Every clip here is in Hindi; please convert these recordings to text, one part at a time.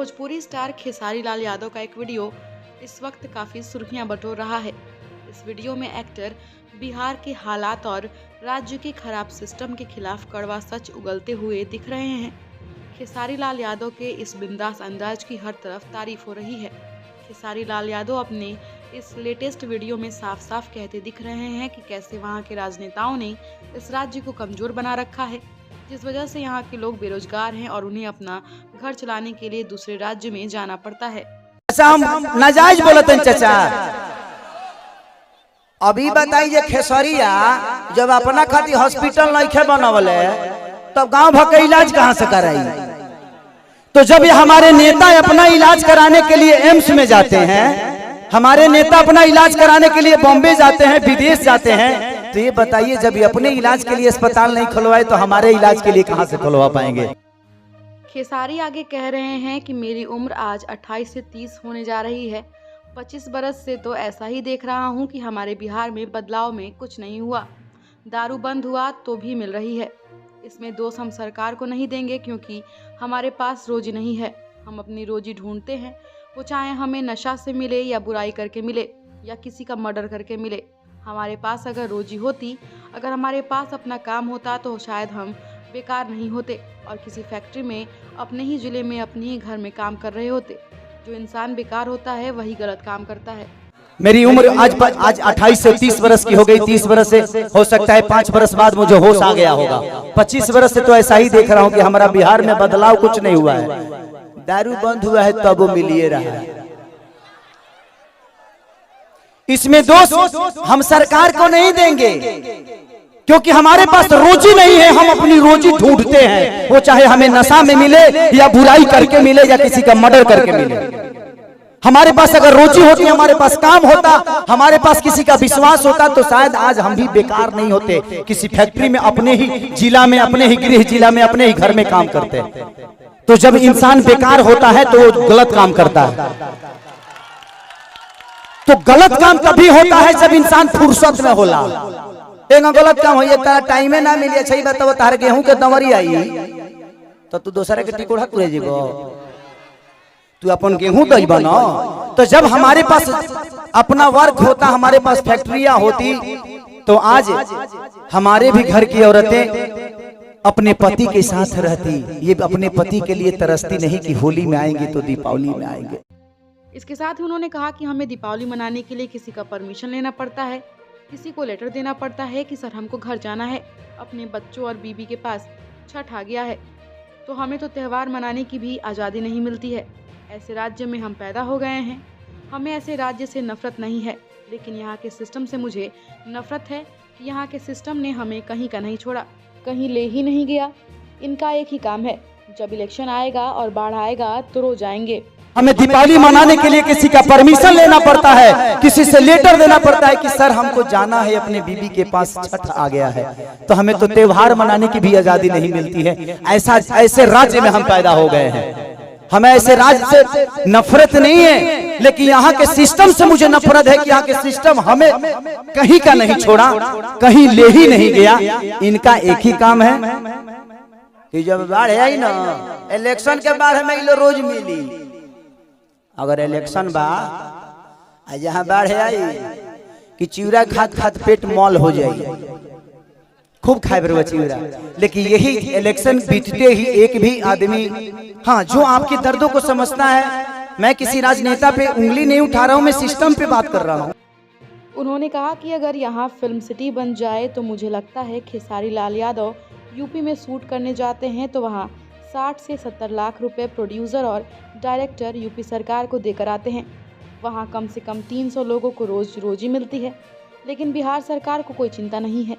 भोजपुरी स्टार खेसारी लाल यादव का एक वीडियो इस वक्त काफ़ी सुर्खियां बटोर रहा है। इस वीडियो में एक्टर बिहार के हालात और राज्य के खराब सिस्टम के खिलाफ कड़वा सच उगलते हुए दिख रहे हैं। खेसारी लाल यादव के इस बिंदास अंदाज की हर तरफ तारीफ हो रही है। खेसारी लाल यादव अपने इस लेटेस्ट वीडियो में साफ साफ कहते दिख रहे हैं कि कैसे वहां के राजनेताओं ने इस राज्य को कमजोर बना रखा है, जिस वजह से यहाँ के लोग बेरोजगार हैं और उन्हें अपना घर चलाने के लिए दूसरे राज्य में जाना पड़ता है। हम नाजायज बोलते हैं चाचा। अभी बताइए खेसरिया जब अपना खातिर हॉस्पिटल नहीं बनवले तब गांव भर के इलाज कहां से कराई? तो जब ये हमारे नेता अपना इलाज कराने के लिए एम्स में जाते हैं, हमारे नेता अपना इलाज कराने के लिए बॉम्बे जाते हैं, विदेश जाते हैं, तो ये बताइए जब ये अपने इलाज के लिए अस्पताल नहीं खुलवाए तो हमारे इलाज के लिए कहां से खुलवा पाएंगे? खेसारी आगे कह रहे हैं कि मेरी उम्र आज 28 से 30 होने जा रही है। 25 बरस से तो ऐसा ही देख रहा हूं कि हमारे बिहार में बदलाव में कुछ नहीं हुआ। दारू बंद हुआ तो भी मिल रही है। इसमें दोष हम सरकार को नहीं देंगे क्योंकि हमारे पास रोजी नहीं है। हम अपनी रोजी ढूंढते हैं, वो चाहे हमें नशा से मिले या बुराई करके मिले या किसी का मर्डर करके मिले। हमारे पास अगर रोजी होती, अगर हमारे पास अपना काम होता तो शायद हम बेकार नहीं होते और किसी फैक्ट्री में अपने ही जिले में अपने ही घर में काम कर रहे होते। जो इंसान बेकार होता है वही गलत काम करता है। मेरी उम्र आज 28 से 30 बरस की हो गई। 30 बरस से हो सकता है 5 बरस बाद मुझे होश आ गया होगा। 25 बरस से तो ऐसा ही देख रहा हूँ कि हमारा बिहार में बदलाव कुछ नहीं हुआ है। दारू बंद हुआ है तब वो मिलिए रहा है। इसमें दोष हम सरकार को नहीं देंगे क्योंकि हमारे पास रोजी नहीं है। हम अपनी रोजी ढूंढते हैं, वो चाहे हमें नशा में मिले या बुराई करके मिले या किसी का मर्डर करके मिले। हमारे पास अगर रोजी होती, हमारे पास काम होता, हमारे पास किसी का विश्वास होता तो शायद आज हम भी बेकार नहीं होते। किसी फैक्ट्री में अपने ही जिला में, अपने ही गृह जिला में, अपने ही घर में काम करते। तो जब इंसान बेकार होता है तो वो गलत काम करता है। तो गलत काम तभी होता है जब इंसान फुर्सत में होला। एक गलत काम होइए तारा टाइम ना मिले छै बताओ तार गेहूं के दवरी आई तो तू दूसरे के टिकोड़ा तुरे जीबो, तू अपन गेहूं दई बना। तो जब हमारे पास अपना वर्क होता, हमारे पास फैक्ट्रियां होती तो आज हमारे भी घर की औरतें अपने पति के साथ रहती। ये अपने पति के लिए तरसती नहीं कि होली में आएंगे तो दीपावली में आएंगे। इसके साथ ही उन्होंने कहा कि हमें दीपावली मनाने के लिए किसी का परमिशन लेना पड़ता है, किसी को लेटर देना पड़ता है कि सर हमको घर जाना है, अपने बच्चों और बीबी के पास छठ आ गया है। तो हमें तो त्यौहार मनाने की भी आज़ादी नहीं मिलती है। ऐसे राज्य में हम पैदा हो गए हैं। हमें ऐसे राज्य से नफरत नहीं है, लेकिन यहाँ के सिस्टम से मुझे नफरत है कि यहाँ के सिस्टम ने हमें कहीं का नहीं छोड़ा, कहीं ले ही नहीं गया। इनका एक ही काम है, जब इलेक्शन आएगा और बाढ़ आएगा तो रो जाएंगे। हमें दीपावली मनाने के लिए किसी का परमिशन लेना पड़ता है, किसी से लेटर देना पड़ता है कि सर हमको जाना है, अपने बीबी के पास छठ आ गया है। तो हमें तो त्योहार मनाने की भी आजादी नहीं मिलती है। ऐसे राज्य में हम पैदा हो गए हैं। हमें ऐसे राज्य से नफरत नहीं है, लेकिन यहाँ के सिस्टम से मुझे नफरत है कि यहाँ के सिस्टम हमें कहीं का नहीं छोड़ा, कहीं ले ही नहीं गया। इनका एक ही काम है कि जब बाढ़ आई ना, इलेक्शन के बाद हमें रोज मिली। अगर इलेक्शन बा जहाँ बाढ़ आई कि चिवड़ा खात खात पेट मॉल हो जाए, खूब खाए बरवा चिवड़ा। लेकिन यही इलेक्शन बीतते ही एक भी आदमी, हाँ, जो आपके दर्दों को समझता है, मैं किसी राजनेता पे उंगली नहीं उठा रहा हूँ, मैं सिस्टम पे बात कर रहा हूँ। उन्होंने कहा कि अगर यहाँ फिल्म सिटी बन जाए तो मुझे लगता है खेसारी लाल यादव यूपी में शूट करने जाते हैं तो वहाँ 60 से 70 लाख रुपए प्रोड्यूसर और डायरेक्टर यूपी सरकार को देकर आते हैं। वहाँ कम से कम 300 लोगों को रोजी मिलती है, लेकिन बिहार सरकार को कोई चिंता नहीं है।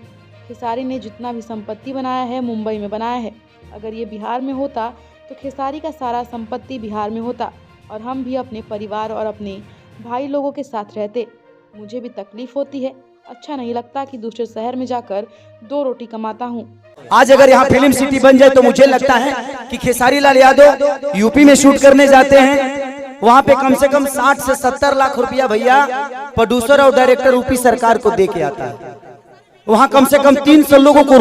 खेसारी ने जितना भी संपत्ति बनाया है मुंबई में बनाया है। अगर ये बिहार में होता तो खेसारी का सारा संपत्ति बिहार में होता और हम भी अपने परिवार और अपने भाई लोगों के साथ रहते। मुझे भी तकलीफ होती है, अच्छा नहीं लगता कि दूसरे शहर में जाकर 2 रोटी कमाता हूँ। आज अगर यहाँ फिल्म सिटी बन जाए तो मुझे लगता है कि खेसारी लाल यादव यूपी में शूट करने जाते हैं, वहाँ पे कम से कम 60 से 70 लाख रुपया भैया प्रोड्यूसर और डायरेक्टर यूपी सरकार को दे के आता है। वहाँ कम से कम 300 लोगों को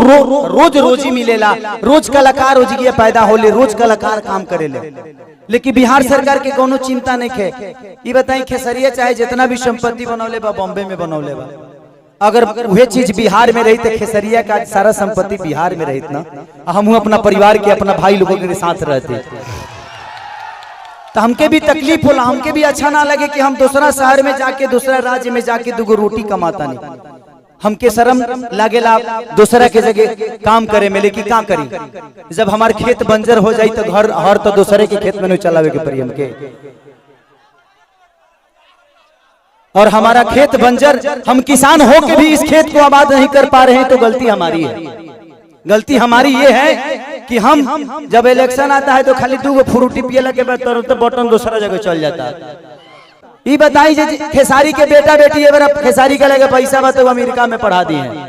रोजी मिलेला। रोज कलाकार पैदा होले, रोज कलाकार काम करेले। लेकिन बिहार सरकार के कोनो चिंता नहीं है। ये बताई खेसरिया चाहे जितना भी संपत्ति बनौले बा बॉम्बे में बनौले बा, अगर वह चीज बिहार में रही तो खेसरिया का सारा संपत्ति बिहार में रही ना, हम अपना परिवार के अपना भाई लोगों के साथ रहते तो हमके भी तकलीफ होला, हमके भी अच्छा ना लगे कि हम दूसरा शहर में जाके दूसरा राज्य में जाके दुगो रोटी कमाता नहीं, हमके शर्म लागेला दूसरा के जगह काम करे में। लेकिन क्या करी जब हमारे खेत बंजर हो जाई तो घर हर तो दूसरे के खेत में नहीं चलावे के पड़ी हमके, और हमारा खेत बंजर, हम किसान हो के भी इस खेत को आबाद नहीं कर पा रहे हैं तो गलती हमारी है। गलती हमारी ये है कि हम जब इलेक्शन आता है तो खाली दो फ्रूटी पियला के बाद तो बटन दूसरा जगह चल जाता है। ये बताई खेसारी के बेटा बेटी है, खेसारी का लगे पैसा बा तो अमेरिका में पढ़ा दिए हैं,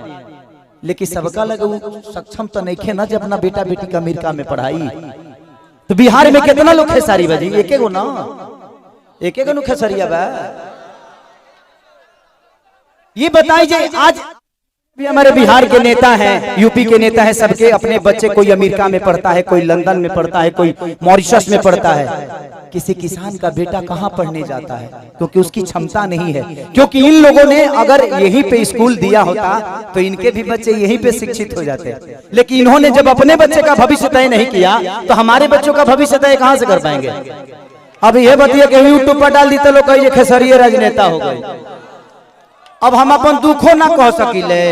लेकिन सबका लगे वो सक्षम तो नहीं खे ना जब अपना बेटा बेटी का अमेरिका में पढ़ाई। तो बिहार में कितना लोग खेसारी बजी, एक गो ना, एक गो खेसरिया बा। ये बताइए आज भी हमारे बिहार के नेता हैं, यूपी के नेता हैं, सबके अपने बच्चे कोई अमेरिका में पढ़ता है, कोई लंदन में पढ़ता है, कोई मॉरिशस में पढ़ता है। किसी किसान का बेटा कहाँ पढ़ने जाता है क्योंकि उसकी क्षमता नहीं है। क्योंकि इन लोगों ने अगर यहीं पे स्कूल दिया होता तो इनके भी बच्चे यहीं पे शिक्षित हो जाते, लेकिन इन्होंने जब अपने बच्चे का भविष्य तय नहीं किया तो हमारे बच्चों का भविष्य तय कहाँ से कर पाएंगे। अब यह बताइए कि यूट्यूब पर डाल दी तो लोग खेसरिया राजनेता हो गए। अब हम अपन दुखों ना कह सकिले,